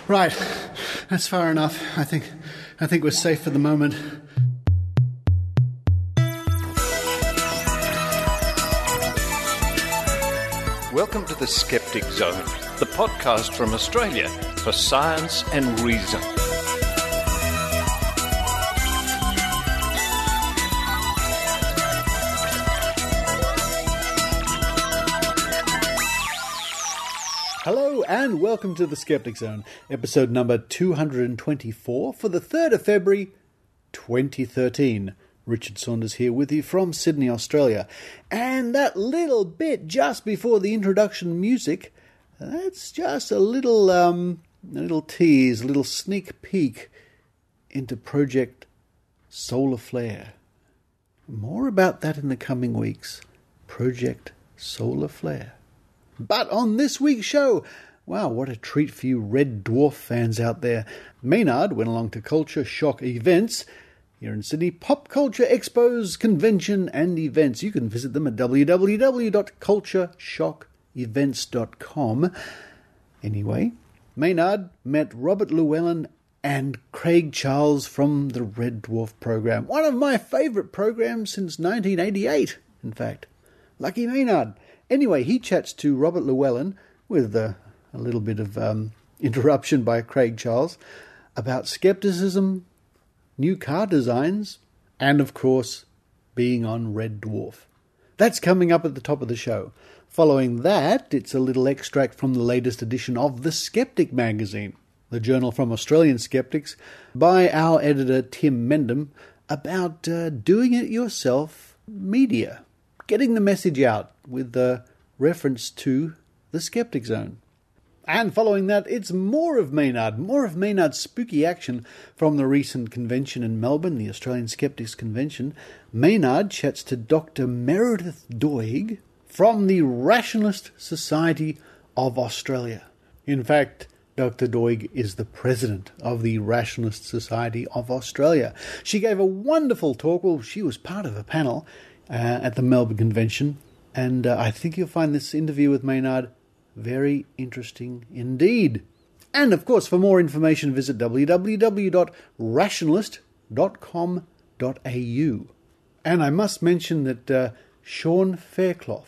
Right, that's far enough. I think we're safe for the moment. Welcome to the Skeptic Zone, the podcast from Australia for science and reason. Hello and welcome to the Skeptic Zone, episode number 224 for the 3rd of February 2013. Richard Saunders here with you from Sydney, Australia. And that little bit just before the introduction music, that's just a little tease, a little sneak peek into Project Solar Flare. More about that in the coming weeks. Project Solar Flare. But on this week's show, wow, what a treat for you Red Dwarf fans out there. Maynard went along to Culture Shock Events here in Sydney. Pop Culture Expos, Convention and Events. You can visit them at www.cultureshockevents.com. Anyway, Maynard met Robert Llewellyn and Craig Charles from the Red Dwarf program. One of my favourite programs since 1988, in fact. Lucky Maynard. Anyway, he chats to Robert Llewellyn with a little bit of interruption by Craig Charles about skepticism, new car designs, and of course, being on Red Dwarf. That's coming up at the top of the show. Following that, it's a little extract from the latest edition of The Skeptic magazine, the journal from Australian skeptics, by our editor Tim Mendham, about doing-it-yourself media. Getting the message out with reference to the Skeptic Zone. And following that, it's more of Maynard's spooky action from the recent convention in Melbourne, the Australian Skeptics Convention. Maynard chats to Dr Meredith Doig from the Rationalist Society of Australia. In fact, Dr Doig is the president of the Rationalist Society of Australia. She gave a wonderful talk. Well, she was part of a panel at the Melbourne Convention, and I think you'll find this interview with Maynard very interesting indeed. And of course, for more information, visit www.rationalist.com.au. And I must mention that Sean Fairclough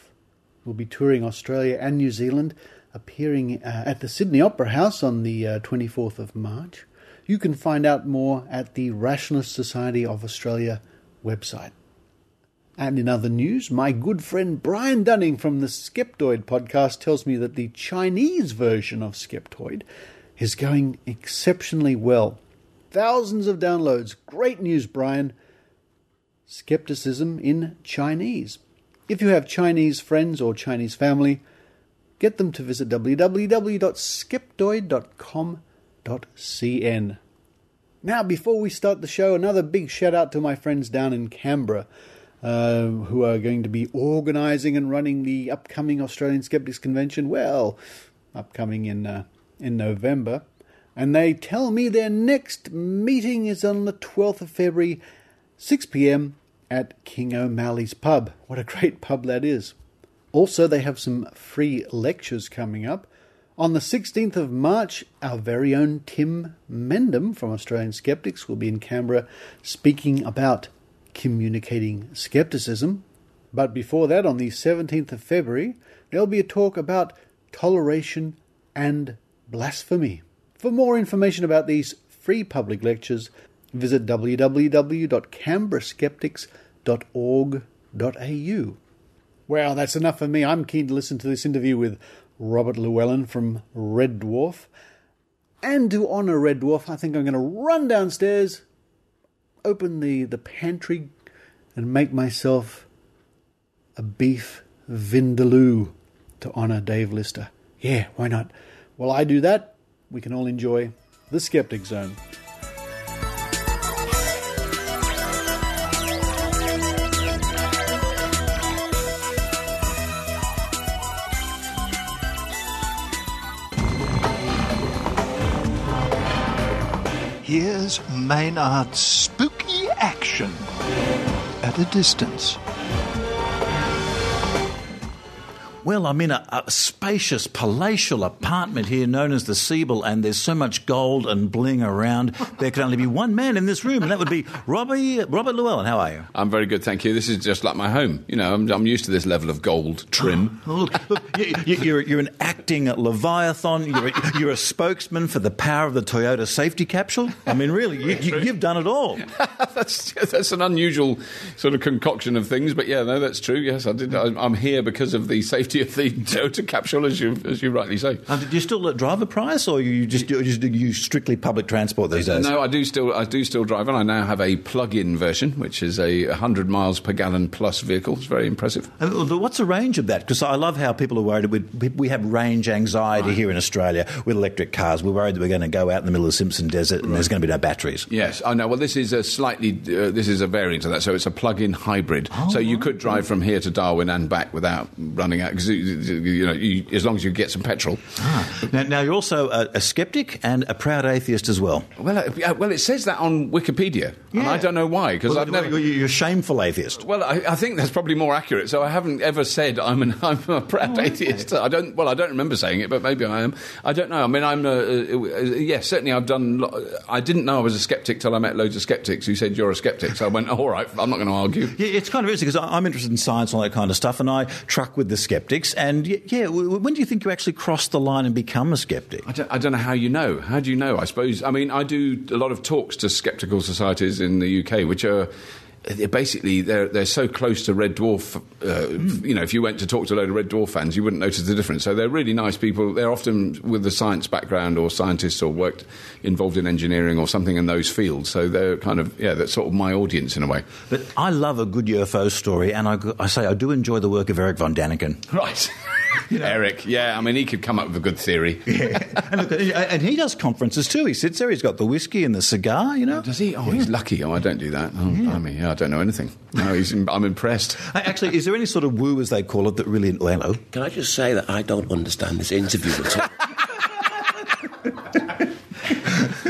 will be touring Australia and New Zealand, appearing at the Sydney Opera House on the 24th of March. You can find out more at the Rationalist Society of Australia website. And in other news, my good friend Brian Dunning from the Skeptoid podcast tells me that the Chinese version of Skeptoid is going exceptionally well. Thousands of downloads. Great news, Brian. Skepticism in Chinese. If you have Chinese friends or Chinese family, get them to visit www.skeptoid.com.cn. Now, before we start the show, another big shout out to my friends down in Canberra, who are going to be organising and running the upcoming Australian Skeptics Convention, well, upcoming in November. And they tell me their next meeting is on the 12th of February, 6 p.m. at King O'Malley's pub. What a great pub that is. Also, they have some free lectures coming up. On the 16th of March, our very own Tim Mendham from Australian Skeptics will be in Canberra speaking about communicating skepticism. But before that, on the 17th of February, there'll be a talk about toleration and blasphemy. For more information about these free public lectures, visit www.canberraskeptics.org.au. Well, that's enough for me. I'm keen to listen to this interview with Robert Llewellyn from Red Dwarf. And to honour Red Dwarf, I think I'm going to run downstairs, open the pantry, and make myself a beef vindaloo to honour Dave Lister. Yeah, why not? While I do that, we can all enjoy the Skeptic Zone. Here's Maynard's spooky action at a distance. Well, I'm in a spacious, palatial apartment here known as the Siebel, and there's so much gold and bling around. There can only be one man in this room, and that would be Robert Llewellyn. How are you? I'm very good, thank you. This is just like my home. You know, I'm used to this level of gold trim. Oh, look, you're an acting Leviathan. You're a spokesman for the power of the Toyota safety capsule. I mean, really, you've done it all. That's an unusual sort of concoction of things, but yeah, no, that's true. Yes, I did. I'm here because of the safety of the Toyota capsule, as you rightly say. Do you still drive a Prius, or you just use strictly public transport these days? No, I do still drive, and I now have a plug-in version, which is a 100 miles per gallon plus vehicle. It's very impressive. What's the range of that? Because I love how people are worried. We have range anxiety here in Australia with electric cars. We're worried that we're going to go out in the middle of the Simpson Desert and there's going to be no batteries. Yes, I know. Well, this is a variant of that. So it's a plug-in hybrid. So you could drive from here to Darwin and back without running out. Because as long as you get some petrol. Now you're also a skeptic and a proud atheist as well. Well, it says that on Wikipedia, and I don't know why. Because you're a shameful atheist. Well, I think that's probably more accurate. So I haven't ever said I'm a proud atheist. I don't remember saying it, but maybe I am. I don't know. I mean, yes, certainly I've done. I didn't know I was a skeptic till I met loads of skeptics who said you're a skeptic. So I went, all right, I'm not going to argue. Yeah, it's kind of interesting because I'm interested in science and all that kind of stuff, and I truck with the skeptics. And when do you think you actually cross the line and become a skeptic? I don't know how you know. How do you know? I suppose. I mean, I do a lot of talks to skeptical societies in the UK, which are. Basically, they're so close to Red Dwarf. You know, if you went to talk to a load of Red Dwarf fans, you wouldn't notice the difference. So they're really nice people. They're often with the science background or scientists or worked involved in engineering or something in those fields. So they're kind of, that's sort of my audience in a way. But I love a good UFO story, and I say I do enjoy the work of Eric von Daniken. Right. Eric, I mean, he could come up with a good theory. Yeah. And he does conferences too. He sits there, he's got the whiskey and the cigar, you know. Does he? Oh, he's lucky. Oh, I don't do that. I mean, I don't know anything. No, I'm impressed. Actually, is there any sort of woo, as they call it, that really... Hello? Can I just say that I don't understand this interview at all?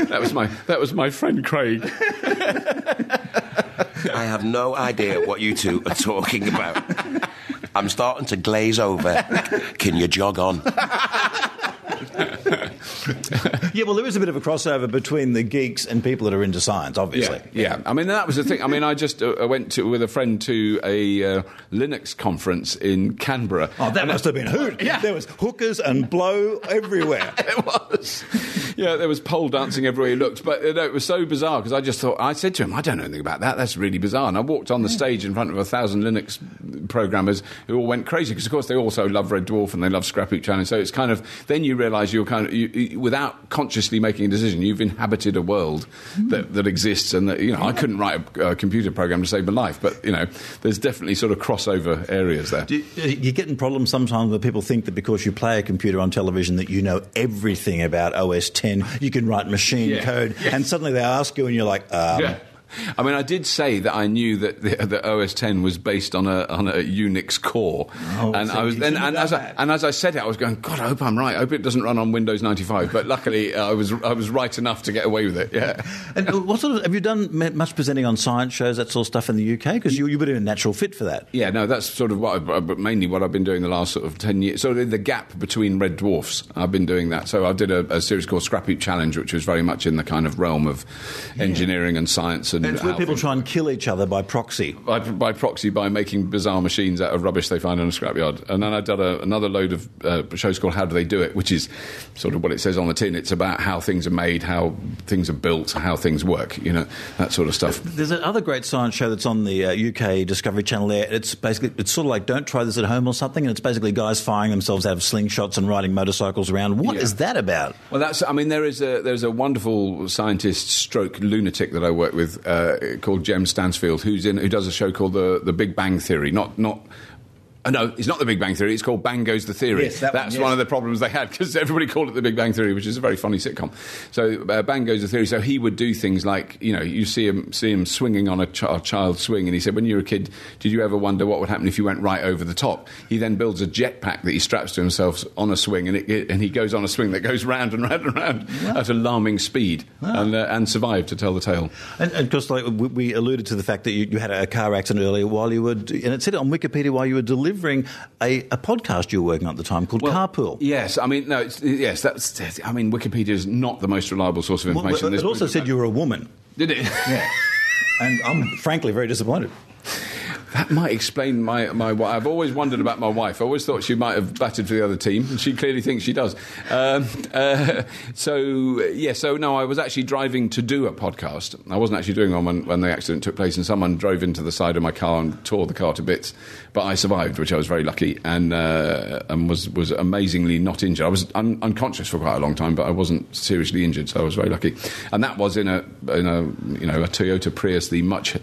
That was my friend Craig. I have no idea what you two are talking about. I'm starting to glaze over. Can you jog on? Yeah, well, there is a bit of a crossover between the geeks and people that are into science, obviously. Yeah. I mean, that was the thing. I mean, I just went with a friend to a Linux conference in Canberra. Oh, that must have been hoot. Yeah. There was hookers and blow everywhere. It was. Yeah, there was pole dancing everywhere you looked. But it was so bizarre because I said to him, I don't know anything about that. That's really bizarre. And I walked on the stage in front of 1,000 Linux programmers who all went crazy because, of course, they also love Red Dwarf and they love Scrap Heap Challenge. So it's kind of, then you realise you're kind of, without consciously making a decision, you've inhabited a world that exists, and that, I couldn't write a computer program to save my life, but there's definitely sort of crossover areas there. You get in problems sometimes where people think that because you play a computer on television that you know everything about OS 10, you can write machine code, and suddenly they ask you and you're like, I mean, I did say that I knew that the OS 10 was based on a Unix core, and so I was then, and as I said it, I was going, God, I hope I'm right. I hope it doesn't run on Windows 95. But luckily, I was right enough to get away with it. Yeah. And what sort of have you done much presenting on science shows, that sort of stuff in the UK? Because you've been a natural fit for that. Yeah, no, that's sort of mainly what I've been doing the last sort of 10 years. So the gap between Red Dwarfs, I've been doing that. So I did a series called Scrap Heap Challenge, which was very much in the kind of realm of engineering and science and. And it's where people try and kill each other by proxy. By proxy, by making bizarre machines out of rubbish they find in a scrapyard. And then I did another load of shows called How Do They Do It, which is sort of what it says on the tin. It's about how things are made, how things are built, how things work, that sort of stuff. There's another great science show that's on the UK Discovery Channel there. It's sort of like Don't Try This at Home or something, and it's basically guys firing themselves out of slingshots and riding motorcycles around. What is that about? Well, there's a wonderful scientist stroke lunatic that I work with called Jem Stansfield, who does a show called the Big Bang Theory. No, it's not the Big Bang Theory. It's called Bang Goes the Theory. Yes, That's one of the problems they had, because everybody called it the Big Bang Theory, which is a very funny sitcom. So Bang Goes the Theory. So he would do things like, you see him swinging on a child swing, and he said, when you were a kid, did you ever wonder what would happen if you went right over the top? He then builds a jetpack that he straps to himself on a swing, and he goes on a swing that goes round and round and round at alarming speed, and survived to tell the tale. And of course, we alluded to the fact that you had a car accident earlier while you were, and it said it on Wikipedia, while you were delivering delivering a podcast you were working on at the time called Carpool. Yes, I mean, Wikipedia is not the most reliable source of information. Well, it also said you were a woman. Did it? Yeah. And I'm frankly very disappointed. That might explain my wife. I've always wondered about my wife. I always thought she might have batted for the other team, and she clearly thinks she does. So I was actually driving to do a podcast. I wasn't actually doing one when the accident took place, and someone drove into the side of my car and tore the car to bits. But I survived, which I was very lucky, and was amazingly not injured. I was unconscious for quite a long time, but I wasn't seriously injured, so I was very lucky. And that was in a Toyota Prius, the much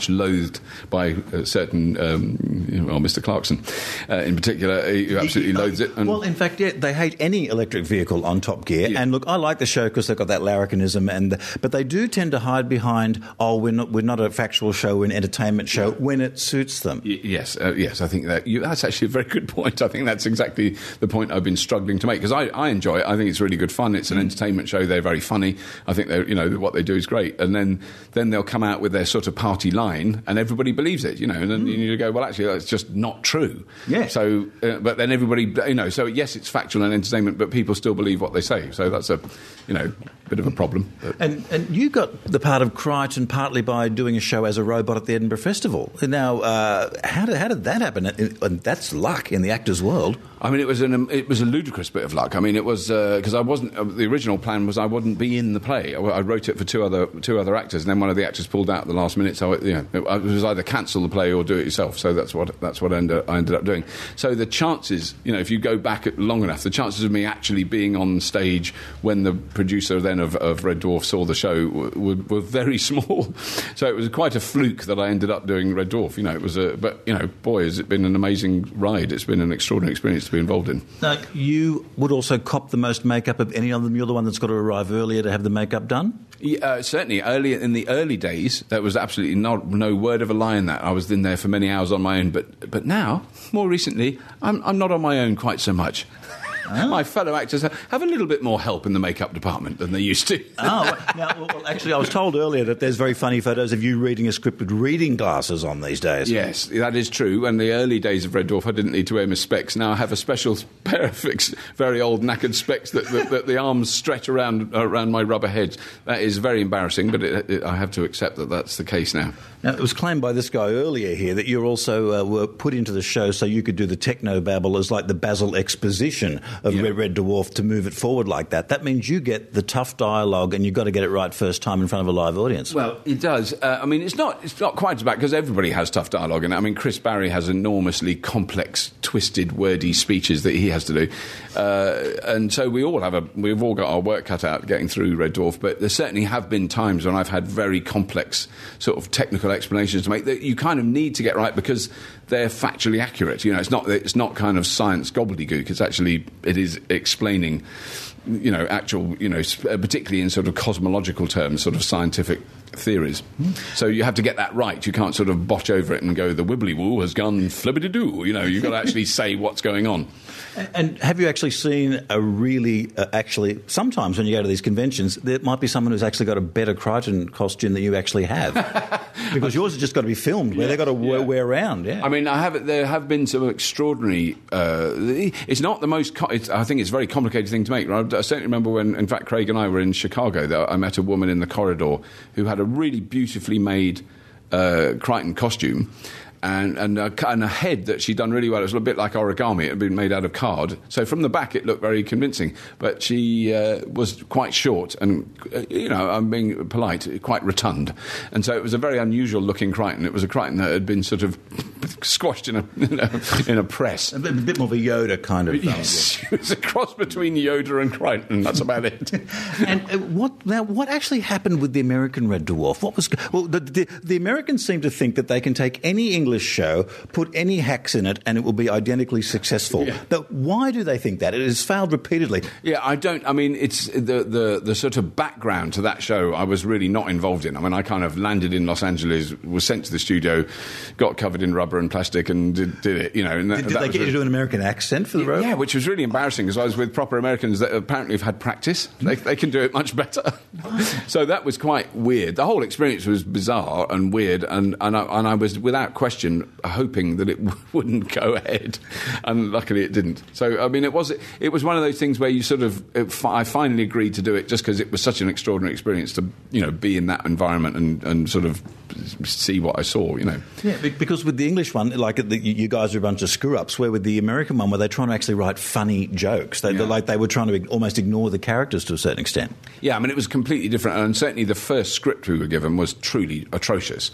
loathed by certain Mr. Clarkson in particular, who absolutely loathes it. And in fact, they hate any electric vehicle on Top Gear. Yeah. And look, I like the show because they've got that larrikinism, but they do tend to hide behind, we're not a factual show, we're an entertainment show when it suits them. Yes, I think that's actually a very good point. I think that's exactly the point I've been struggling to make, because I enjoy it. I think it's really good fun. It's an entertainment show. They're very funny. I think what they do is great. And then they'll come out with their sort of party line, and everybody believes it, and then you go, well, actually, that's just not true. Yeah. So, but then everybody, so yes, it's factual and entertainment, but people still believe what they say. So that's a, bit of a problem. And you got the part of Crichton partly by doing a show as a robot at the Edinburgh Festival. Now, how did that happen? And that's luck in the actor's world. I mean, it was a ludicrous bit of luck. I mean, it was because I wasn't. The original plan was I wouldn't be in the play. I wrote it for two other actors, and then one of the actors pulled out at the last minute. So it was either cancel the play or do it yourself. So that's what I ended up doing. So the chances, if you go back long enough, the chances of me actually being on stage when the producer then of Red Dwarf saw the show were very small. So it was quite a fluke that I ended up doing Red Dwarf. It was boy, has it been an amazing ride. It's been an extraordinary experience to be involved in. Now, you would also cop the most makeup of any of them. You're the one that's got to arrive earlier to have the makeup done? Yeah, certainly. In the early days, there was absolutely no word of a lie in that. I was in there for many hours on my own. But now, more recently, I'm not on my own quite so much. Oh. My fellow actors have a little bit more help in the makeup department than they used to. Actually, I was told earlier that there's very funny photos of you reading a script with reading glasses on these days. Yes, that is true. And the early days of Red Dwarf, I didn't need to wear my specs. Now I have a special pair of very old knackered specs that the arms stretch around my rubber heads. That is very embarrassing, but I have to accept that that's the case now. Now, it was claimed by this guy earlier here that you also were put into the show so you could do the techno-babble as like the Basil exposition of Red Dwarf to move it forward like that. That means you get the tough dialogue and you've got to get it right first time in front of a live audience. Well, it does. It's not quite as bad because everybody has tough dialogue in it. I mean, Chris Barry has enormously complex, twisted, wordy speeches that he has to do. And so we've all got our work cut out getting through Red Dwarf, but there certainly have been times when I've had very complex sort of technical explanations to make that you kind of need to get right because they're factually accurate. It's not kind of science gobbledygook. It is explaining, particularly in sort of cosmological terms, sort of scientific theories. So you have to get that right. You can't sort of botch over it and go, the wibbly-woo has gone flibbity-doo. You've got to actually say what's going on. And have you actually seen a really, sometimes when you go to these conventions, there might be someone who's actually got a better Crichton costume than you actually have. Because yours has just got to be filmed, where they've got to wear around, yeah. I mean, there have been some extraordinary... it's not the most... I think it's a very complicated thing to make. I certainly remember when, in fact, Craig and I were in Chicago, that I met a woman in the corridor who had a really beautifully made Crichton costume, and a head that she'd done really well. It was a bit like origami. It had been made out of card. So from the back, it looked very convincing. But she was quite short and, I'm being polite, quite rotund. And so it was a very unusual-looking Crichton. It was a Crichton that had been sort of squashed in a press. A bit more of a Yoda kind of... Yes, it was a cross between Yoda and Crichton. That's about it. And what actually happened with the American Red Dwarf? The Americans seem to think that they can take any English show, put any hacks in it, and it will be identically successful. Yeah. But why do they think that? It has failed repeatedly. Yeah, I don't... I mean, it's the sort of background to that show I was really not involved in. I mean, I kind of landed in Los Angeles, was sent to the studio, got covered in rubber rubber and plastic and did it, you know. And did they get you to do an American accent for the rope? Yeah, which was really embarrassing because I was with proper Americans that apparently have had practice. They can do it much better. So that was quite weird. The whole experience was bizarre and weird, and I was, without question, hoping that it wouldn't go ahead. And luckily it didn't. So, I mean, it was one of those things where you sort of... I finally agreed to do it just because it was such an extraordinary experience to, you know, be in that environment and sort of see what I saw, you know. Yeah, because with the English one, like you guys are a bunch of screw-ups, where with the American one, where they're trying to actually write funny jokes. They were trying to almost ignore the characters to a certain extent. Yeah, I mean, it was completely different, and certainly the first script we were given was truly atrocious.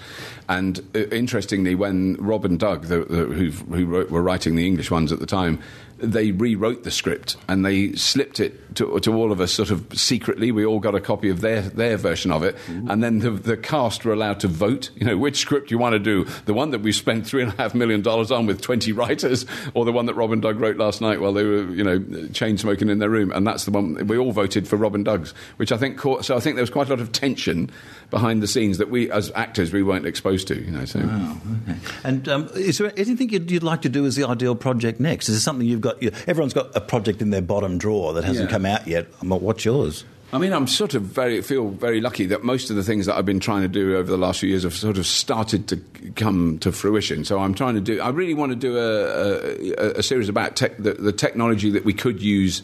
And interestingly, when Rob and Doug, who were writing the English ones at the time, they rewrote the script and they slipped it to all of us sort of secretly. We all got a copy of their version of it. Ooh. And then the cast were allowed to vote, you know, which script you want to do. The one that we spent $3.5 million on with 20 writers, or the one that Rob and Doug wrote last night while they were, you know, chain smoking in their room. And that's the one we all voted for, Rob and Doug's, which I think so I think there was quite a lot of tension behind the scenes that we, as actors, we weren't exposed to, you know. So. Wow, okay. And is there anything you'd like to do as the ideal project next? Is there something you've got? Everyone's got a project in their bottom drawer that hasn't come out yet. What's yours? I mean, I'm sort of feel very lucky that most of the things that I've been trying to do over the last few years have sort of started to come to fruition. So I'm trying to do... I really want to do a series about the technology that we could use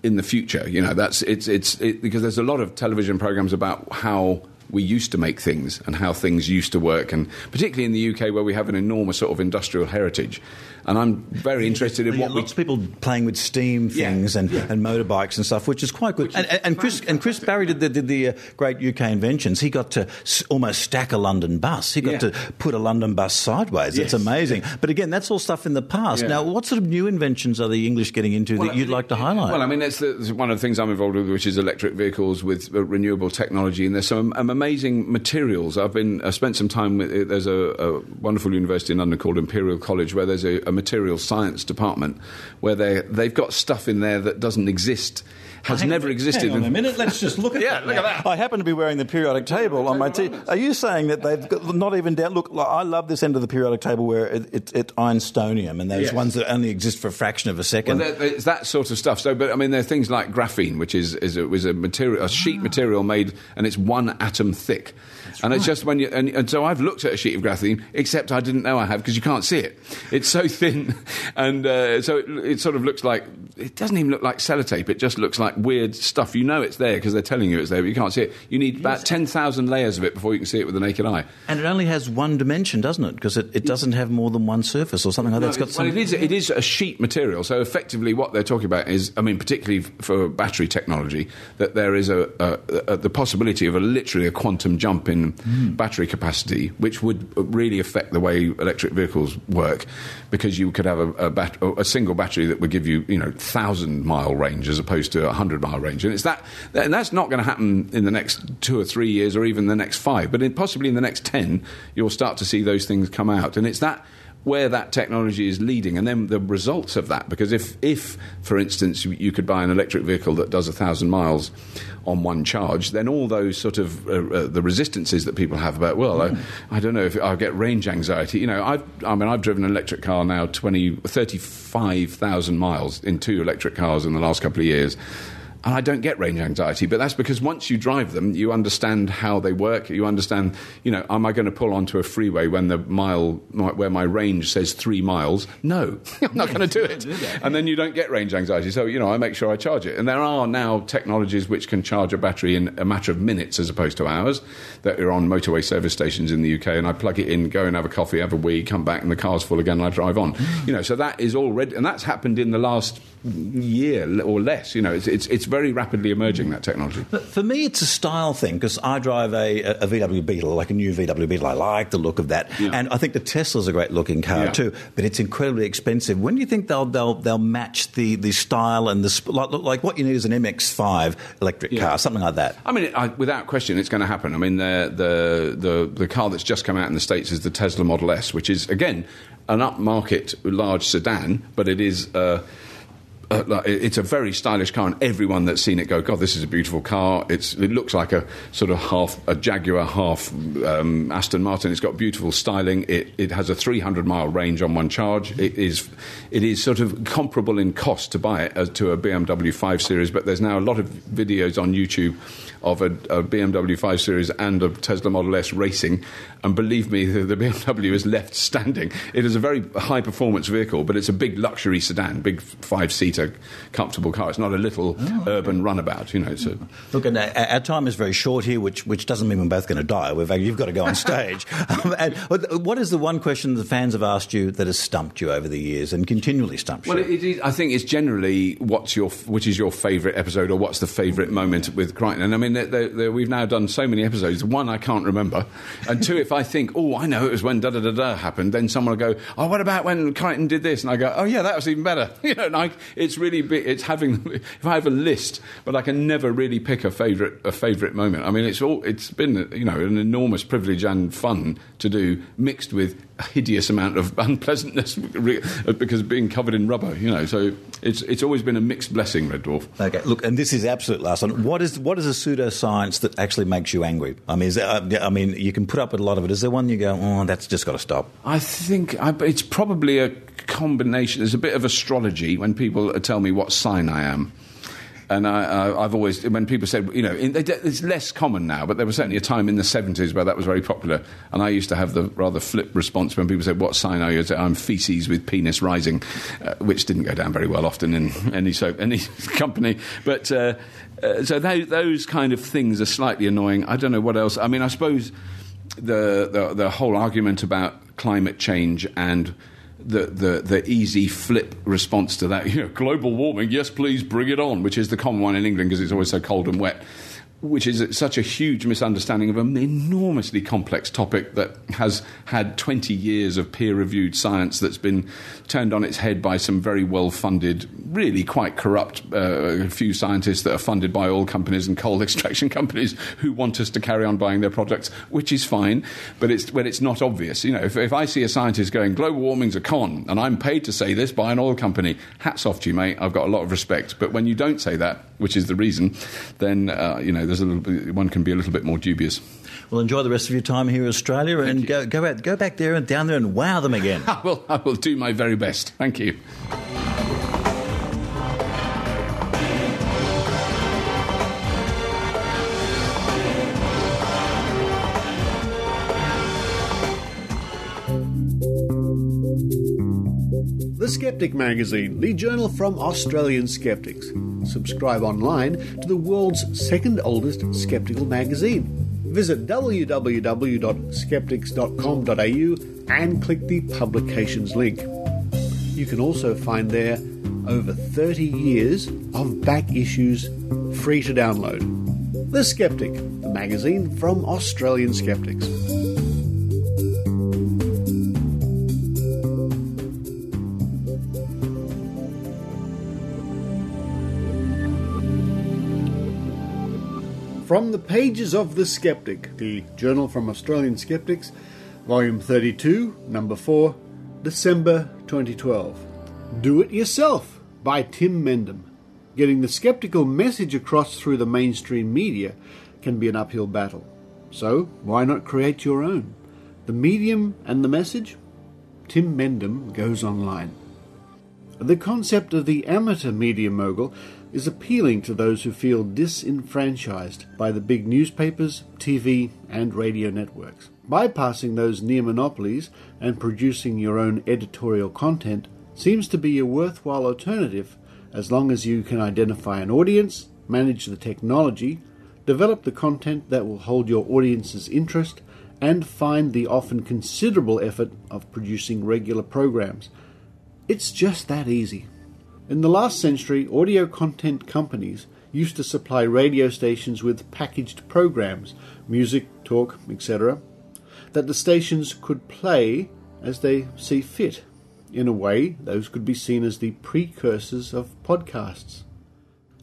in the future. You know, because there's a lot of television programs about how we used to make things and how things used to work, and particularly in the UK where we have an enormous sort of industrial heritage. And I'm very interested in lots of people playing with steam things and motorbikes and stuff, which is quite good. And Chris Barry did the great UK inventions. He got to almost stack a London bus. He got to put a London bus sideways. It's amazing. But again, that's all stuff in the past. Yeah. Now, what sort of new inventions are the English getting into that you'd like to highlight? Well, I mean, that's one of the things I'm involved with, which is electric vehicles with renewable technology. And there's some amazing materials. I've spent some time with... There's a wonderful university in London called Imperial College, where there's a material science department where they've got stuff in there that doesn't exist, never existed. Hang on a minute, let's just look at that. Look at that. I happen to be wearing the periodic table on my tee. Are you saying that they've got not even down... Look, I love this end of the periodic table where it's Einsteinium and those ones that only exist for a fraction of a second. Well, it's that sort of stuff. So, but I mean, there are things like graphene, which is a sheet material made, and it's 1 atom thick. And it's just when you... And so I've looked at a sheet of graphene, except I didn't know I have, because you can't see it. It's so thin. And so it sort of looks like... It doesn't even look like sellotape. It just looks like weird stuff. You know it's there because they're telling you it's there, but you can't see it. You need about 10,000 layers of it before you can see it with the naked eye. And it only has one dimension, doesn't it? Because it doesn't have more than one surface or something like that. It is a sheet material. So effectively what they're talking about is, I mean, particularly for battery technology, that there is the possibility of literally a quantum jump in battery capacity, which would really affect the way electric vehicles work, because you could have a single battery that would give you, 1,000-mile range as opposed to a 100-mile range. And that's not going to happen in the next 2 or 3 years or even the next 5, but possibly in the next 10, you'll start to see those things come out. And it's where that technology is leading, and then the results of that. Because if for instance, you could buy an electric vehicle that does 1,000 miles on one charge, then all those sort of the resistances that people have about, I don't know if I'll get range anxiety. I've driven an electric car now 35,000 miles in 2 electric cars in the last couple of years. And I don't get range anxiety, but that's because once you drive them, you understand how they work. You understand, am I going to pull onto a freeway when where my range says 3 miles? No, I'm not going to do it. And then you don't get range anxiety. So, I make sure I charge it. And there are now technologies which can charge a battery in a matter of minutes as opposed to hours, that are on motorway service stations in the UK. And I plug it in, go and have a coffee, have a wee, come back, and the car's full again, and I drive on. So that is already, and that's happened in the last year or less. It's very rapidly emerging, that technology. But for me, it's a style thing, because I drive a VW Beetle, like a new VW Beetle. I like the look of that, and I think the Tesla's a great looking car too. But it's incredibly expensive. When do you think they'll match the style and the like? What you need is an MX-5 electric car, something like that. I mean, without question, it's going to happen. I mean, the car that's just come out in the States is the Tesla Model S, which is again an upmarket large sedan, but it is. it's a very stylish car, and everyone that's seen it go, God, this is a beautiful car. It looks like a sort of half a Jaguar, half Aston Martin. It's got beautiful styling. It has a 300-mile range on one charge. It is sort of comparable in cost to buy it as to a BMW 5 Series, but there's now a lot of videos on YouTube of a BMW 5 Series and a Tesla Model S racing, and believe me, the BMW is left standing. It is a very high-performance vehicle, but it's a big luxury sedan, big 5-seater comfortable car. It's not a little urban runabout, So. Look, and our time is very short here, which doesn't mean we're both going to die. You've got to go on stage. And what is the one question the fans have asked you that has stumped you over the years and continually stumps you? Well, I think it's generally which is your favourite episode, or what's the favourite moment with Crichton. And I mean, we've now done so many episodes. One, I can't remember. And two, if I think, oh, I know it was when da-da-da-da happened, then someone will go, oh, what about when Crichton did this? And I go, oh, yeah, that was even better. It's really big. It's having, if I have a list, but I can never really pick a favourite moment. I mean, it's been, an enormous privilege and fun to do, mixed with a hideous amount of unpleasantness because of being covered in rubber, So it's always been a mixed blessing, Red Dwarf. Okay, look, and this is absolute last one. What is a pseudoscience that actually makes you angry? I mean, you can put up with a lot of it. Is there one you go, oh, that's just got to stop? I think it's probably a combination. There's a bit of astrology when people tell me what sign I am. And I've always, when people said, it's less common now, but there was certainly a time in the 70s where that was very popular. And I used to have the rather flip response when people said, what sign are you? I'd say, I'm feces with penis rising, which didn't go down very well often in any company. But so those kind of things are slightly annoying. I don't know what else. I mean, I suppose the whole argument about climate change and the easy flip response to that, global warming, yes, please, bring it on, which is the common one in England because it's always so cold and wet, which is such a huge misunderstanding of an enormously complex topic that has had 20 years of peer-reviewed science that's been turned on its head by some very well-funded, really quite corrupt few scientists that are funded by oil companies and coal extraction companies who want us to carry on buying their products, which is fine, but it's not obvious. If I see a scientist going, global warming's a con, and I'm paid to say this by an oil company, hats off to you, mate, I've got a lot of respect. But when you don't say that, which is the reason, then, there's one can be a little bit more dubious. Well, enjoy the rest of your time here in Australia and go back there and down there and wow them again. I will do my very best. Thank you. The Skeptic Magazine, the journal from Australian skeptics. Subscribe online to the world's second oldest skeptical magazine. Visit www.skeptics.com.au and click the publications link. You can also find there over 30 years of back issues free to download. The Skeptic, the magazine from Australian skeptics. From the pages of The Skeptic, the journal from Australian Skeptics, Volume 32, Number 4, December 2012. Do It Yourself by Tim Mendham. Getting the skeptical message across through the mainstream media can be an uphill battle. So, why not create your own? The medium and the message? Tim Mendham goes online. The concept of the amateur media mogul is appealing to those who feel disenfranchised by the big newspapers, TV and radio networks. Bypassing those near monopolies and producing your own editorial content seems to be a worthwhile alternative as long as you can identify an audience, manage the technology, develop the content that will hold your audience's interest, and find the often considerable effort of producing regular programs. It's just that easy. In the last century, audio content companies used to supply radio stations with packaged programs, music, talk, etc., that the stations could play as they see fit. In a way, those could be seen as the precursors of podcasts.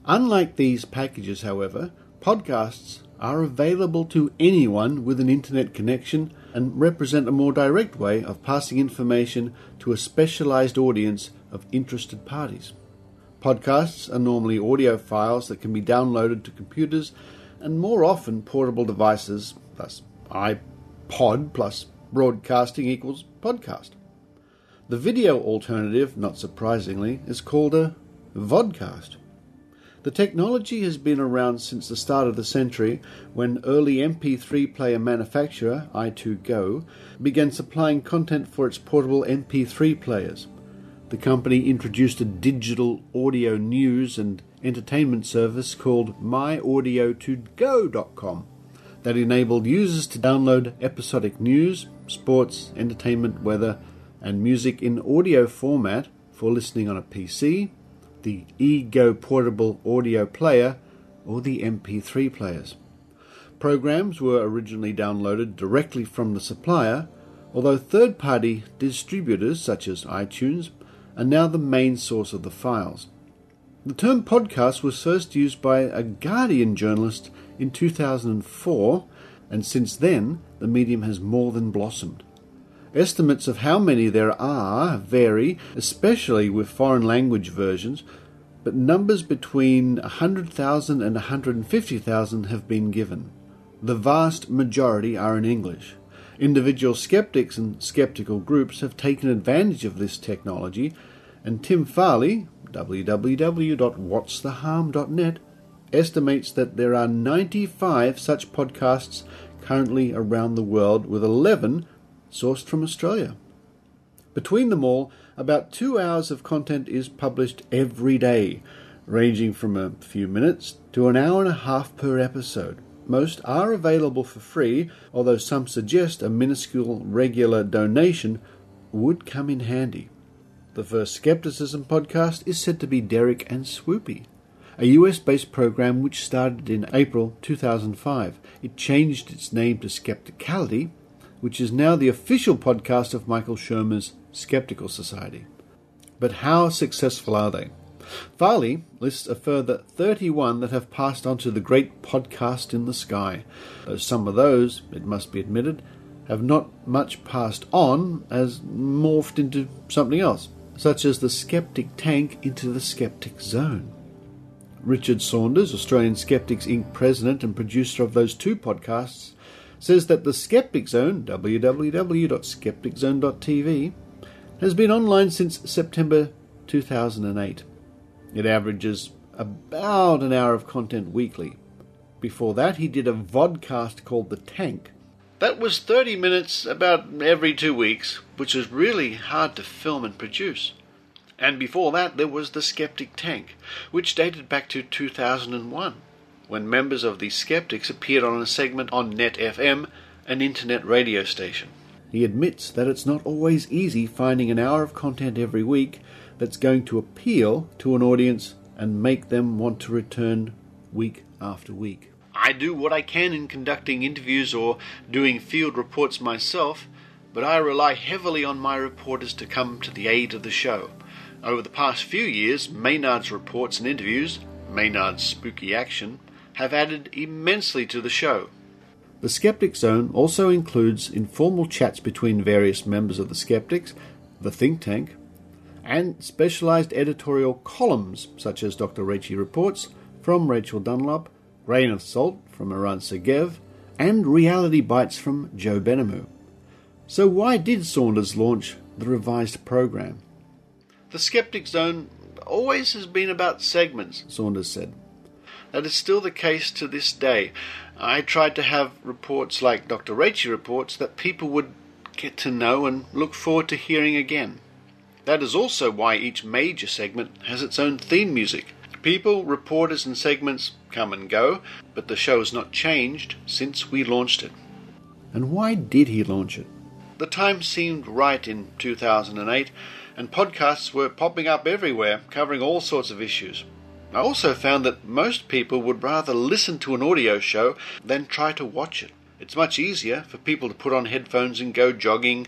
Unlike these packages, however, podcasts are available to anyone with an internet connection and represent a more direct way of passing information to a specialized audience of interested parties. Podcasts are normally audio files that can be downloaded to computers and more often portable devices, thus iPod plus broadcasting equals podcast. The video alternative, not surprisingly, is called a vodcast. The technology has been around since the start of the century, when early MP3 player manufacturer i2Go began supplying content for its portable MP3 players. The company introduced a digital audio news and entertainment service called myaudio2go.com that enabled users to download episodic news, sports, entertainment, weather, and music in audio format for listening on a PC, the eGo portable audio player, or the MP3 players. Programs were originally downloaded directly from the supplier, although third-party distributors such as iTunes are now the main source of the files. The term podcast was first used by a Guardian journalist in 2004, and since then the medium has more than blossomed. Estimates of how many there are vary, especially with foreign language versions, but numbers between 100,000 and 150,000 have been given. The vast majority are in English. Individual skeptics and skeptical groups have taken advantage of this technology, and Tim Farley, www.whatstheharm.net, estimates that there are 95 such podcasts currently around the world, with 11 sourced from Australia. Between them all, about 2 hours of content is published every day, ranging from a few minutes to an hour and a half per episode. Most are available for free, although some suggest a minuscule regular donation would come in handy. The first Skepticism podcast is said to be Derek and Swoopy, a US-based program which started in April 2005. It changed its name to Skepticality, which is now the official podcast of Michael Shermer's Skeptical Society. But how successful are they? Farley lists a further 31 that have passed on to the great podcast in the sky, though some of those, it must be admitted, have not much passed on, as morphed into something else, such as the Skeptic Tank into the Skeptic Zone. Richard Saunders, Australian Skeptics Inc. president and producer of those two podcasts, says that the Skeptic Zone, www.skepticzone.tv, has been online since September 2008. It averages about an hour of content weekly. Before that, he did a vodcast called The Tank. That was 30 minutes about every 2 weeks, which is really hard to film and produce. And before that, there was the Skeptic Tank, which dated back to 2001, when members of the Skeptics appeared on a segment on Net FM, an internet radio station. He admits that it's not always easy finding an hour of content every week that's going to appeal to an audience and make them want to return week after week. I do what I can in conducting interviews or doing field reports myself, but I rely heavily on my reporters to come to the aid of the show. Over the past few years, Maynard's reports and interviews, Maynard's Spooky Action, have added immensely to the show. The Skeptic Zone also includes informal chats between various members of the Skeptics, the think tank, and specialised editorial columns such as Dr Rachie Reports from Rachel Dunlop, Grain of Salt from Iran Segev, and Reality Bites from Joe Benamu. So why did Saunders launch the revised program? The Skeptic Zone always has been about segments, Saunders said. That is still the case to this day. I tried to have reports like Dr Rachie Reports that people would get to know and look forward to hearing again. That is also why each major segment has its own theme music. People, reporters and segments come and go, but the show has not changed since we launched it. And why did he launch it? The time seemed right in 2008, and podcasts were popping up everywhere, covering all sorts of issues. I also found that most people would rather listen to an audio show than try to watch it. It's much easier for people to put on headphones and go jogging,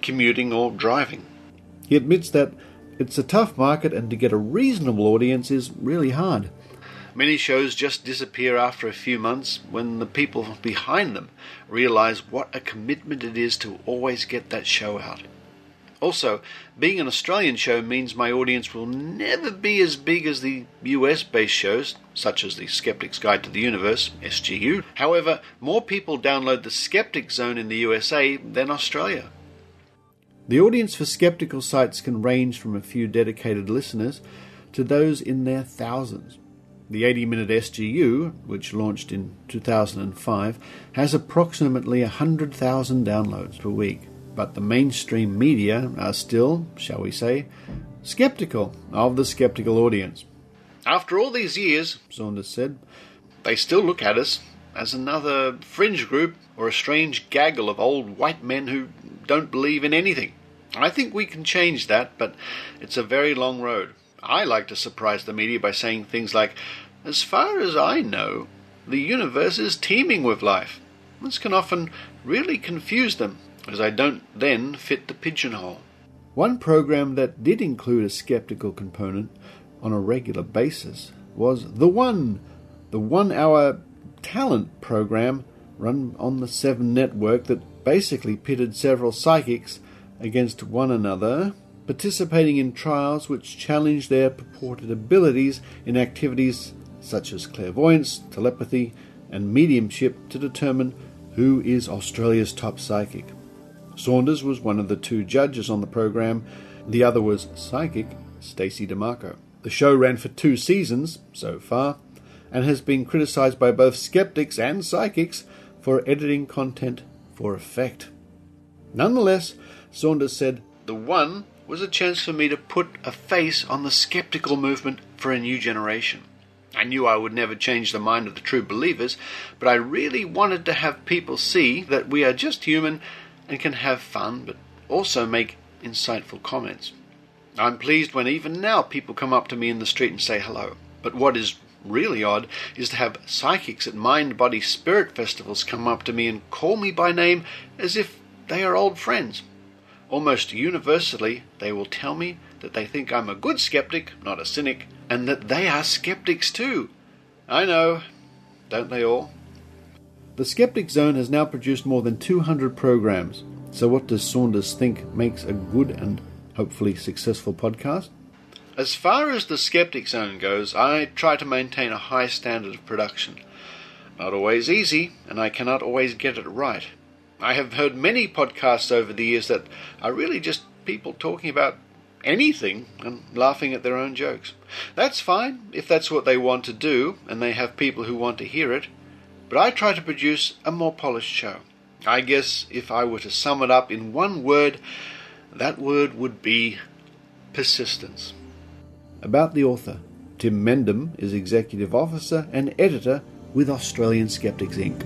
commuting or driving. He admits that it's a tough market and to get a reasonable audience is really hard. Many shows just disappear after a few months when the people behind them realise what a commitment it is to always get that show out. Also, being an Australian show means my audience will never be as big as the US-based shows, such as the Skeptic's Guide to the Universe, SGU. However, more people download the Skeptic Zone in the USA than Australia. The audience for skeptical sites can range from a few dedicated listeners to those in their thousands. The 80-minute SGU, which launched in 2005, has approximately 100,000 downloads per week. But the mainstream media are still, shall we say, skeptical of the skeptical audience. After all these years, Saunders said, they still look at us as another fringe group or a strange gaggle of old white men who don't believe in anything. I think we can change that, but it's a very long road. I like to surprise the media by saying things like, as far as I know, the universe is teeming with life. This can often really confuse them, as I don't then fit the pigeonhole. One program that did include a skeptical component on a regular basis was The 1-hour talent program run on the 7 network that basically pitted several psychics against one another, participating in trials which challenged their purported abilities in activities such as clairvoyance, telepathy, and mediumship to determine who is Australia's top psychic. Saunders was one of the 2 judges on the program. The other was psychic Stacey DeMarco. The show ran for 2 seasons so far and has been criticised by both skeptics and psychics for editing content for effect. Nonetheless, Saunders said, The 1 was a chance for me to put a face on the skeptical movement for a new generation. I knew I would never change the mind of the true believers, but I really wanted to have people see that we are just human and can have fun, but also make insightful comments. I'm pleased when even now people come up to me in the street and say hello. But what is really odd is to have psychics at Mind, Body, Spirit festivals come up to me and call me by name as if they are old friends. Almost universally, they will tell me that they think I'm a good skeptic, not a cynic, and that they are skeptics too. I know, don't they all? The Skeptic Zone has now produced more than 200 programs. So what does Saunders think makes a good and hopefully successful podcast? As far as the Skeptic Zone goes, I try to maintain a high standard of production. Not always easy, and I cannot always get it right. I have heard many podcasts over the years that are really just people talking about anything and laughing at their own jokes. That's fine if that's what they want to do and they have people who want to hear it. But I try to produce a more polished show. I guess if I were to sum it up in one word, that word would be persistence. About the author, Tim Mendham is Executive Officer and Editor with Australian Skeptics Inc.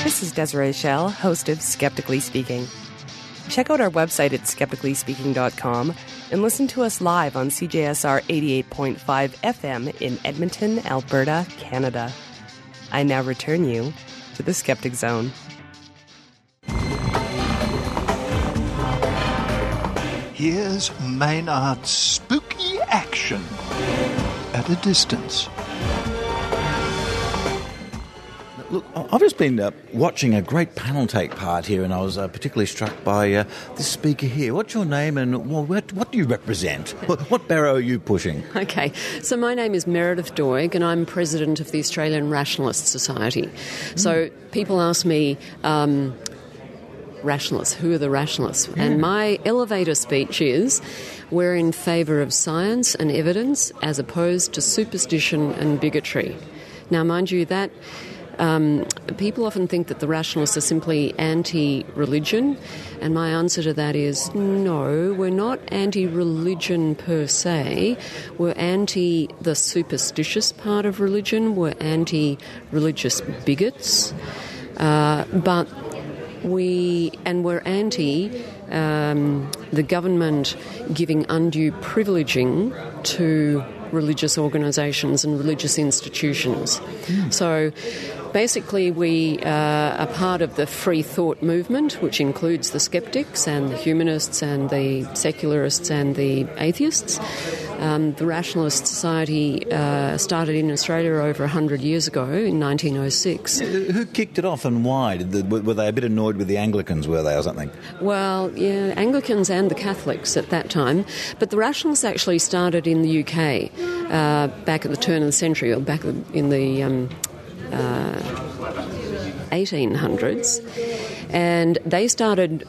This is Desiree Schell, host of Skeptically Speaking. Check out our website at skepticallyspeaking.com and listen to us live on CJSR 88.5 FM in Edmonton, Alberta, Canada. I now return you to the Skeptic Zone. Here's Maynard's spooky action at a distance. Look, I've just been watching a great panel take part here, and I was particularly struck by this speaker here. What's your name, and what do you represent? What barrow are you pushing? Okay, so my name is Meredith Doig, and I'm president of the Australian Rationalist Society. So people ask me, rationalists, who are the rationalists? Yeah. And my elevator speech is, we're in favour of science and evidence as opposed to superstition and bigotry. Now, mind you, that people often think that the rationalists are simply anti-religion, and my answer to that is no, we're not anti-religion per se. We're anti the superstitious part of religion. We're anti-religious bigots, but we're anti the government giving undue privileging to religious organisations and religious institutions. So Basically, we are part of the free thought movement, which includes the skeptics and the humanists and the secularists and the atheists. The Rationalist Society started in Australia over 100 years ago, in 1906. Who kicked it off and why? Were they a bit annoyed with the Anglicans, were they, or something? Well, yeah, Anglicans and the Catholics at that time. But the Rationalists actually started in the UK back at the turn of the century, or back in the 1800s, and they started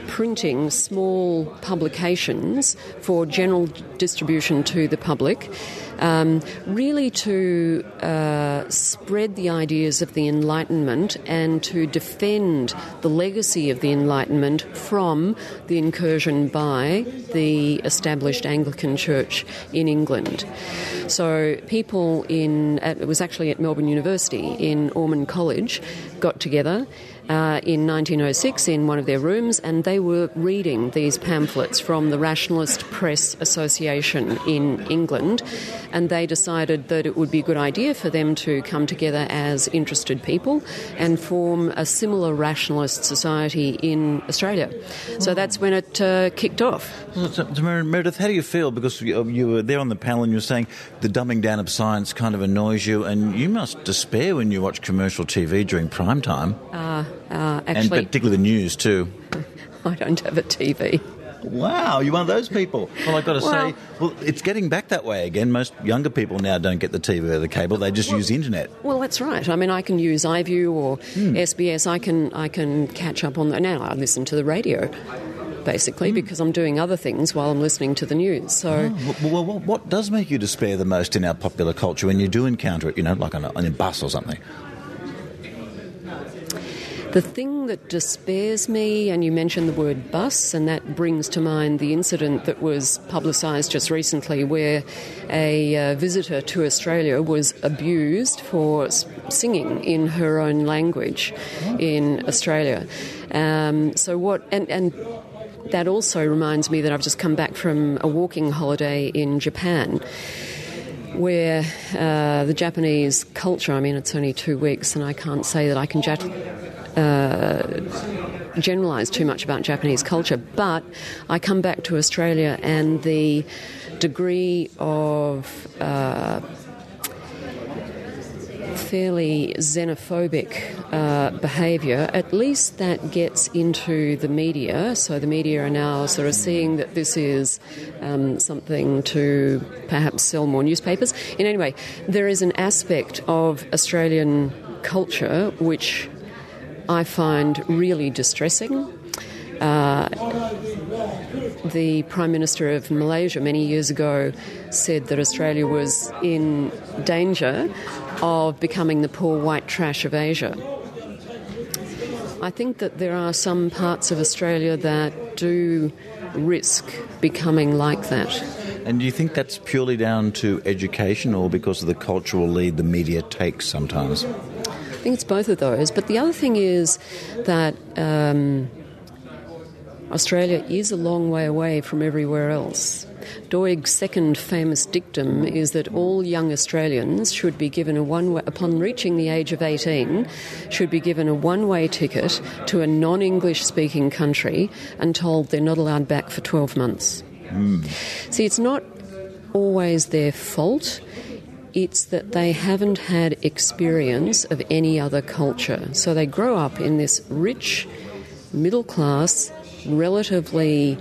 printing small publications for general distribution to the public, really to spread the ideas of the Enlightenment and to defend the legacy of the Enlightenment from the incursion by the established Anglican Church in England. So people it was actually at Melbourne University, in Ormond College, got together in 1906 in one of their rooms, and they were reading these pamphlets from the Rationalist Press Association in England, and they decided that it would be a good idea for them to come together as interested people and form a similar rationalist society in Australia. So that's when it kicked off. So, Meredith, how do you feel? Because you were there on the panel and you were saying the dumbing down of science kind of annoys you, and you must despair when you watch commercial TV during prime time. Actually, and particularly the news too. I don't have a TV. Wow, you're one of those people. Well, I've got to say, it's getting back that way again. Most younger people now don't get the TV or the cable; they just use the internet. Well, that's right. I mean, I can use iView or SBS. I can catch up on now. I listen to the radio, basically, because I'm doing other things while I'm listening to the news. So, well, what does make you despair the most in our popular culture when you do encounter it? You know, like on a bus or something. The thing that despairs me, and you mentioned the word bus, and that brings to mind the incident that was publicised just recently where a visitor to Australia was abused for singing in her own language in Australia. And that also reminds me that I've just come back from a walking holiday in Japan, where the Japanese culture, I mean, it's only 2 weeks, and I can't say that I can generalise too much about Japanese culture, but I come back to Australia and the degree of fairly xenophobic behaviour, at least that gets into the media. So the media are now sort of seeing that this is something to perhaps sell more newspapers. In any way, there is an aspect of Australian culture which I find really distressing. The Prime Minister of Malaysia many years ago said that Australia was in danger of becoming the poor white trash of Asia. I think that there are some parts of Australia that do risk becoming like that. And do you think that's purely down to education or because of the cultural lead the media takes sometimes? I think it's both of those. But the other thing is that Australia is a long way away from everywhere else. Doig's second famous dictum is that all young Australians should be given upon reaching the age of 18, should be given a one-way ticket to a non-English speaking country and told they're not allowed back for 12 months. See, it's not always their fault. It's that they haven't had experience of any other culture. So they grow up in this rich, middle-class, relatively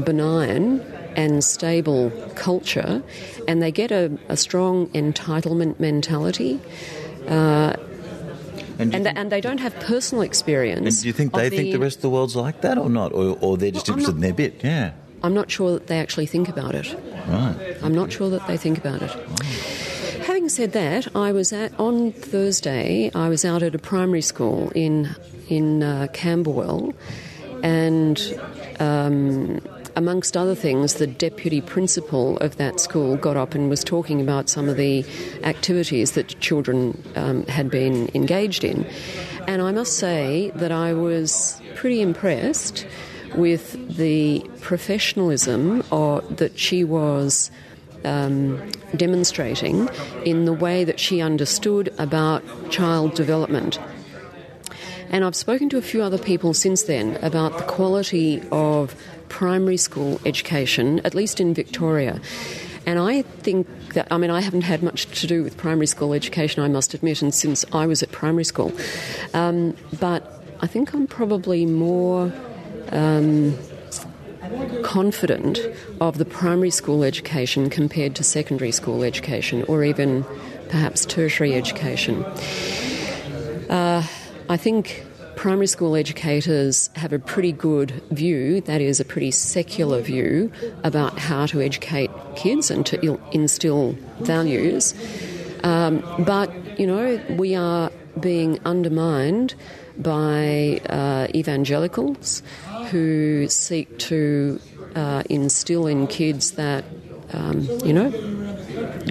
benign and stable culture, and they get a strong entitlement mentality, and they don't have personal experience. And do you think they think the rest of the world's like that or not? Or they're just interested in their bit? Yeah. I'm not sure that they actually think about it. Right. I'm not sure that they think about it. Right. Having said that, on Thursday, I was out at a primary school in Camberwell, and amongst other things, the deputy principal of that school got up and was talking about some of the activities that children had been engaged in. And I must say that I was pretty impressed with the professionalism that she was demonstrating in the way that she understood about child development. And I've spoken to a few other people since then about the quality of primary school education, at least in Victoria. And I think that, I haven't had much to do with primary school education, I must admit, and since I was at primary school. But I think I'm probably more confident of the primary school education compared to secondary school education, or even perhaps tertiary education. I think primary school educators have a pretty good view, that is a pretty secular view, about how to educate kids and to instill values. But, we are being undermined by evangelicals who seek to instill in kids that,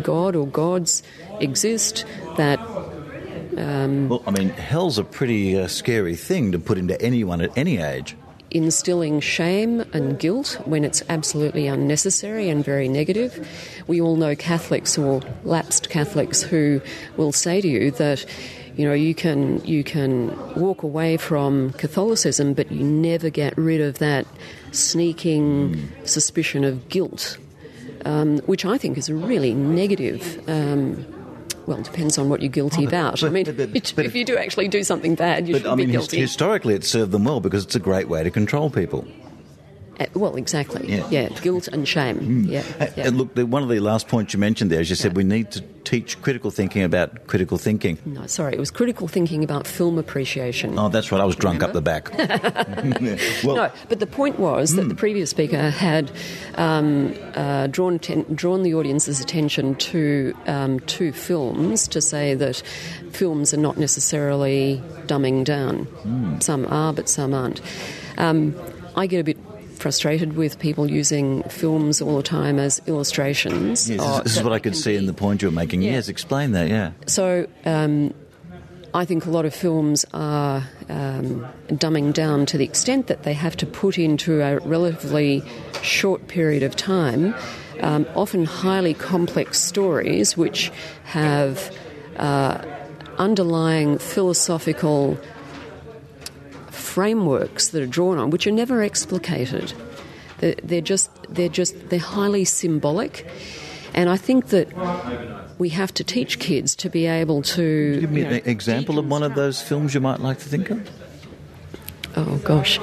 God or gods exist, that hell's a pretty scary thing to put into anyone at any age. Instilling shame and guilt when it's absolutely unnecessary and very negative. We all know Catholics or lapsed Catholics who will say to you that, you can walk away from Catholicism, but you never get rid of that sneaking suspicion of guilt, which I think is a really negative. Well, it depends on what you're guilty about. If you do actually do something bad, you should be guilty. Historically, it served them well because it's a great way to control people. Well, exactly. Yeah, guilt and shame. Yeah. And look, one of the last points you mentioned there is you said we need to teach critical thinking about critical thinking. No, sorry, it was critical thinking about film appreciation. Oh, that's right. I was drunk up the back. Well, no, but the point was that the previous speaker had drawn the audience's attention to two films to say that films are not necessarily dumbing down. Some are, but some aren't. I get a bit frustrated with people using films all the time as illustrations. Yes, this is what I could see in the point you were making. Yeah. Yes, explain that, yeah. So I think a lot of films are dumbing down to the extent that they have to put into a relatively short period of time often highly complex stories which have underlying philosophical frameworks that are drawn on, which are never explicated. They're highly symbolic, and I think that we have to teach kids to be able to. Give me an example of one of those films you might like to think of. Oh gosh,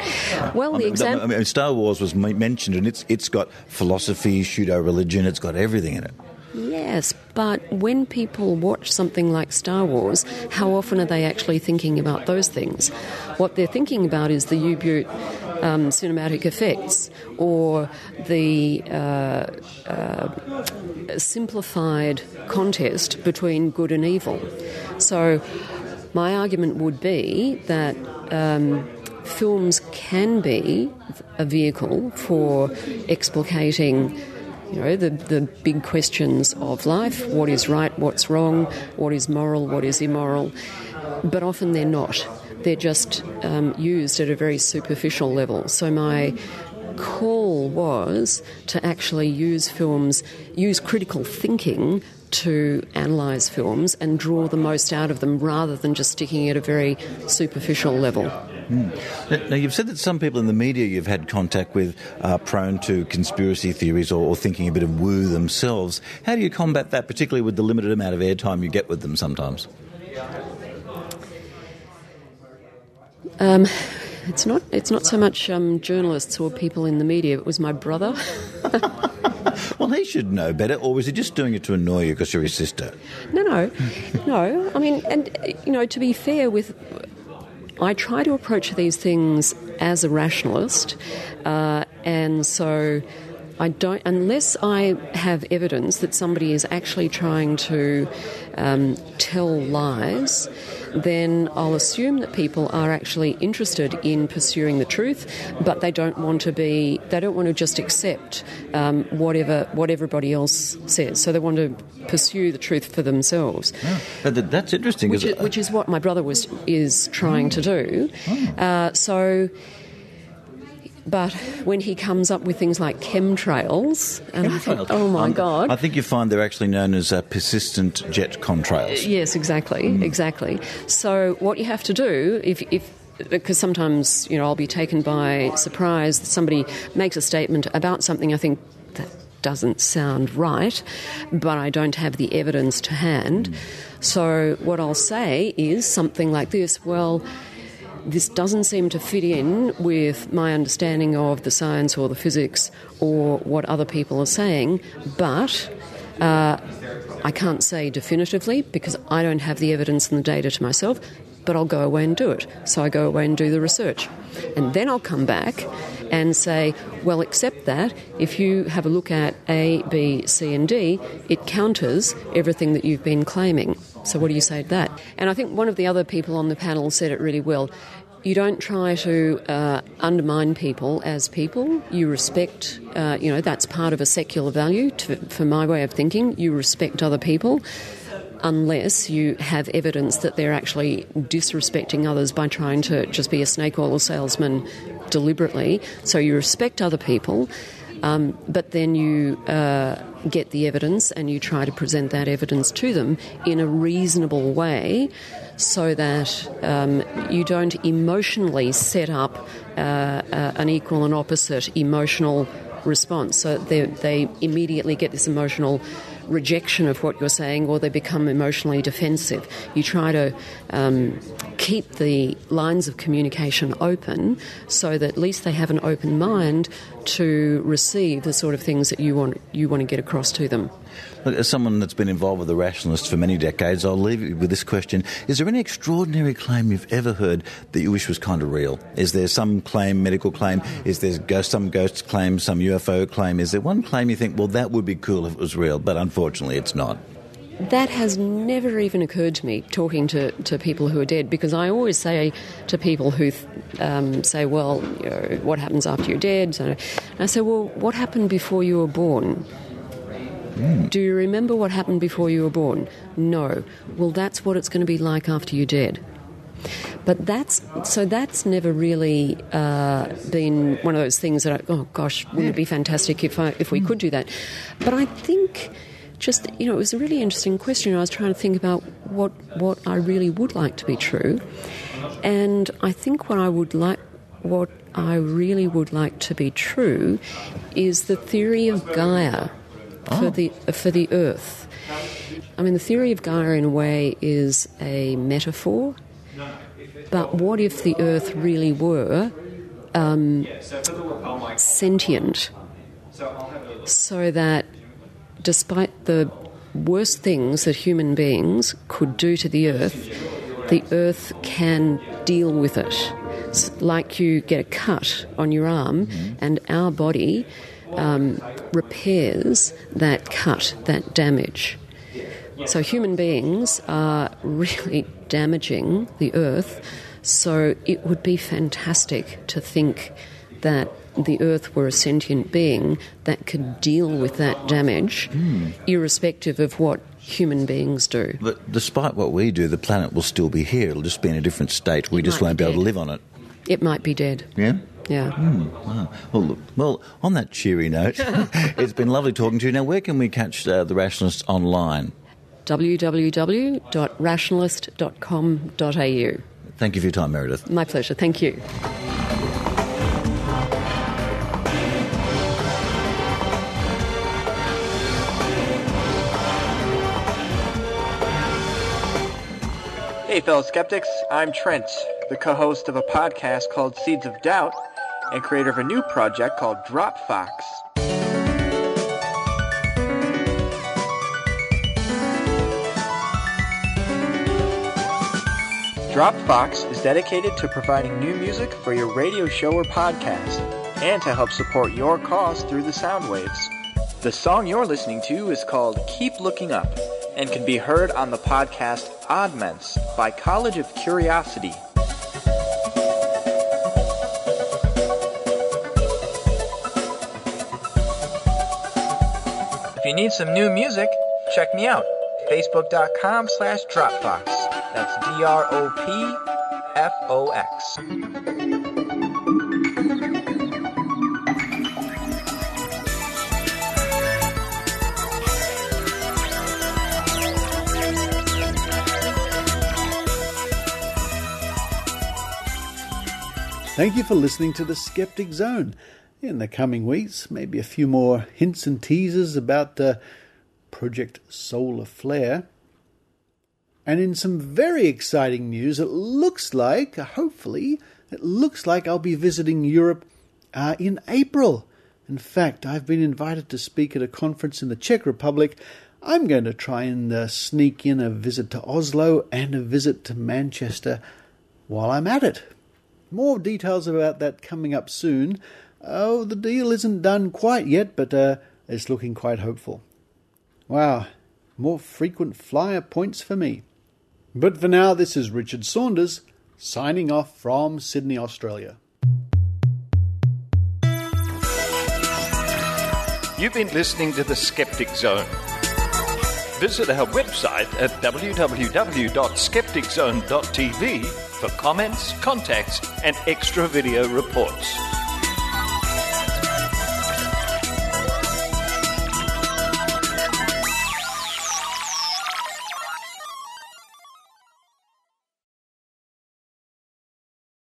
well the example. Star Wars was mentioned, and it's got philosophy, pseudo-religion, it's got everything in it. Yes, but when people watch something like Star Wars, how often are they actually thinking about those things? What they're thinking about is the U-Boot cinematic effects or the simplified contest between good and evil. So my argument would be that films can be a vehicle for explicating the big questions of life, what is right, what's wrong, what is moral, what is immoral, but often they're not. They're just used at a very superficial level. So my call was to actually use critical thinking to analyse films and draw the most out of them rather than just sticking at a very superficial level. Now, you've said that some people in the media you've had contact with are prone to conspiracy theories or thinking a bit of woo themselves. How do you combat that, particularly with the limited amount of airtime you get with them sometimes? It's not so much journalists or people in the media. It was my brother. Well, he should know better, or was he just doing it to annoy you because you're his sister? No. I mean, and to be fair I try to approach these things as a rationalist, and so I don't, unless I have evidence that somebody is actually trying to tell lies, then I'll assume that people are actually interested in pursuing the truth, but they don't want to just accept what everybody else says. So they want to pursue the truth for themselves. Oh, that's interesting. Which is what my brother is trying to do. So But when he comes up with things like chemtrails, and I think, oh my God. I think you find they're actually known as persistent jet contrails. Yes, exactly. So what you have to do, because sometimes, I'll be taken by surprise, somebody makes a statement about something I think that doesn't sound right, but I don't have the evidence to hand. So what I'll say is something like this: well, this doesn't seem to fit in with my understanding of the science or the physics or what other people are saying, but I can't say definitively because I don't have the evidence and the data to myself, but I'll go away and do it. So I go away and do the research. And then I'll come back and say, well, except that if you have a look at A, B, C and D, it counters everything that you've been claiming. So what do you say to that? And I think one of the other people on the panel said it really well. You don't try to undermine people as people. You respect, that's part of a secular value. For my way of thinking, you respect other people unless you have evidence that they're actually disrespecting others by trying to just be a snake oil salesman deliberately. So you respect other people, but then you get the evidence and you try to present that evidence to them in a reasonable way so that you don't emotionally set up an equal and opposite emotional response. So they immediately get this emotional rejection of what you're saying, or they become emotionally defensive. You try to keep the lines of communication open so that at least they have an open mind to receive the sort of things that you want to get across to them. Look, as someone that's been involved with the Rationalists for many decades, I'll leave you with this question. Is there any extraordinary claim you've ever heard that you wish was kind of real? Is there some claim, medical claim? Is there some ghost claim, some UFO claim? Is there one claim you think, well, that would be cool if it was real, but unfortunately it's not? That has never even occurred to me, talking to people who are dead, because I always say to people who say, well, what happens after you're dead? So I say, well, what happened before you were born? Do you remember what happened before you were born? No. Well, that's what it's going to be like after you're dead. But that's never really been one of those things that wouldn't it be fantastic if we could do that? But I think it was a really interesting question. I was trying to think about what I really would like to be true, and I think what I really would like to be true is the theory of Gaia for the Earth. I mean, the theory of Gaia in a way is a metaphor, but what if the Earth really were sentient, so that despite the worst things that human beings could do to the Earth can deal with it. It's like you get a cut on your arm, and our body repairs that cut, that damage. So human beings are really damaging the Earth, so it would be fantastic to think that the Earth were a sentient being that could deal with that damage, irrespective of what human beings do. But despite what we do, the planet will still be here. It'll just be in a different state. We just won't be able to live on it. It might be dead. Yeah? Yeah. Wow. Well, on that cheery note, it's been lovely talking to you. Now, where can we catch the Rationalists online? www.rationalist.com.au. Thank you for your time, Meredith. My pleasure. Thank you. Hey, fellow skeptics. I'm Trent, the co-host of a podcast called Seeds of Doubt and creator of a new project called Dropfox. Dropfox is dedicated to providing new music for your radio show or podcast and to help support your cause through the sound waves. The song you're listening to is called Keep Looking Up and can be heard on the podcast Oddments by College of Curiosity. If you need some new music, check me out. Facebook.com/Dropfox. That's DROPFOX. Thank you for listening to the Skeptic Zone. In the coming weeks, maybe a few more hints and teasers about Project Solar Flare. And in some very exciting news, it looks like, hopefully, I'll be visiting Europe in April. In fact, I've been invited to speak at a conference in the Czech Republic. I'm going to try and sneak in a visit to Oslo and a visit to Manchester while I'm at it. More details about that coming up soon. Oh, the deal isn't done quite yet, but it's looking quite hopeful. Wow, more frequent flyer points for me. But for now, this is Richard Saunders, signing off from Sydney, Australia. You've been listening to the Skeptic Zone. Visit our website at www.skepticzone.tv for comments, contacts, and extra video reports.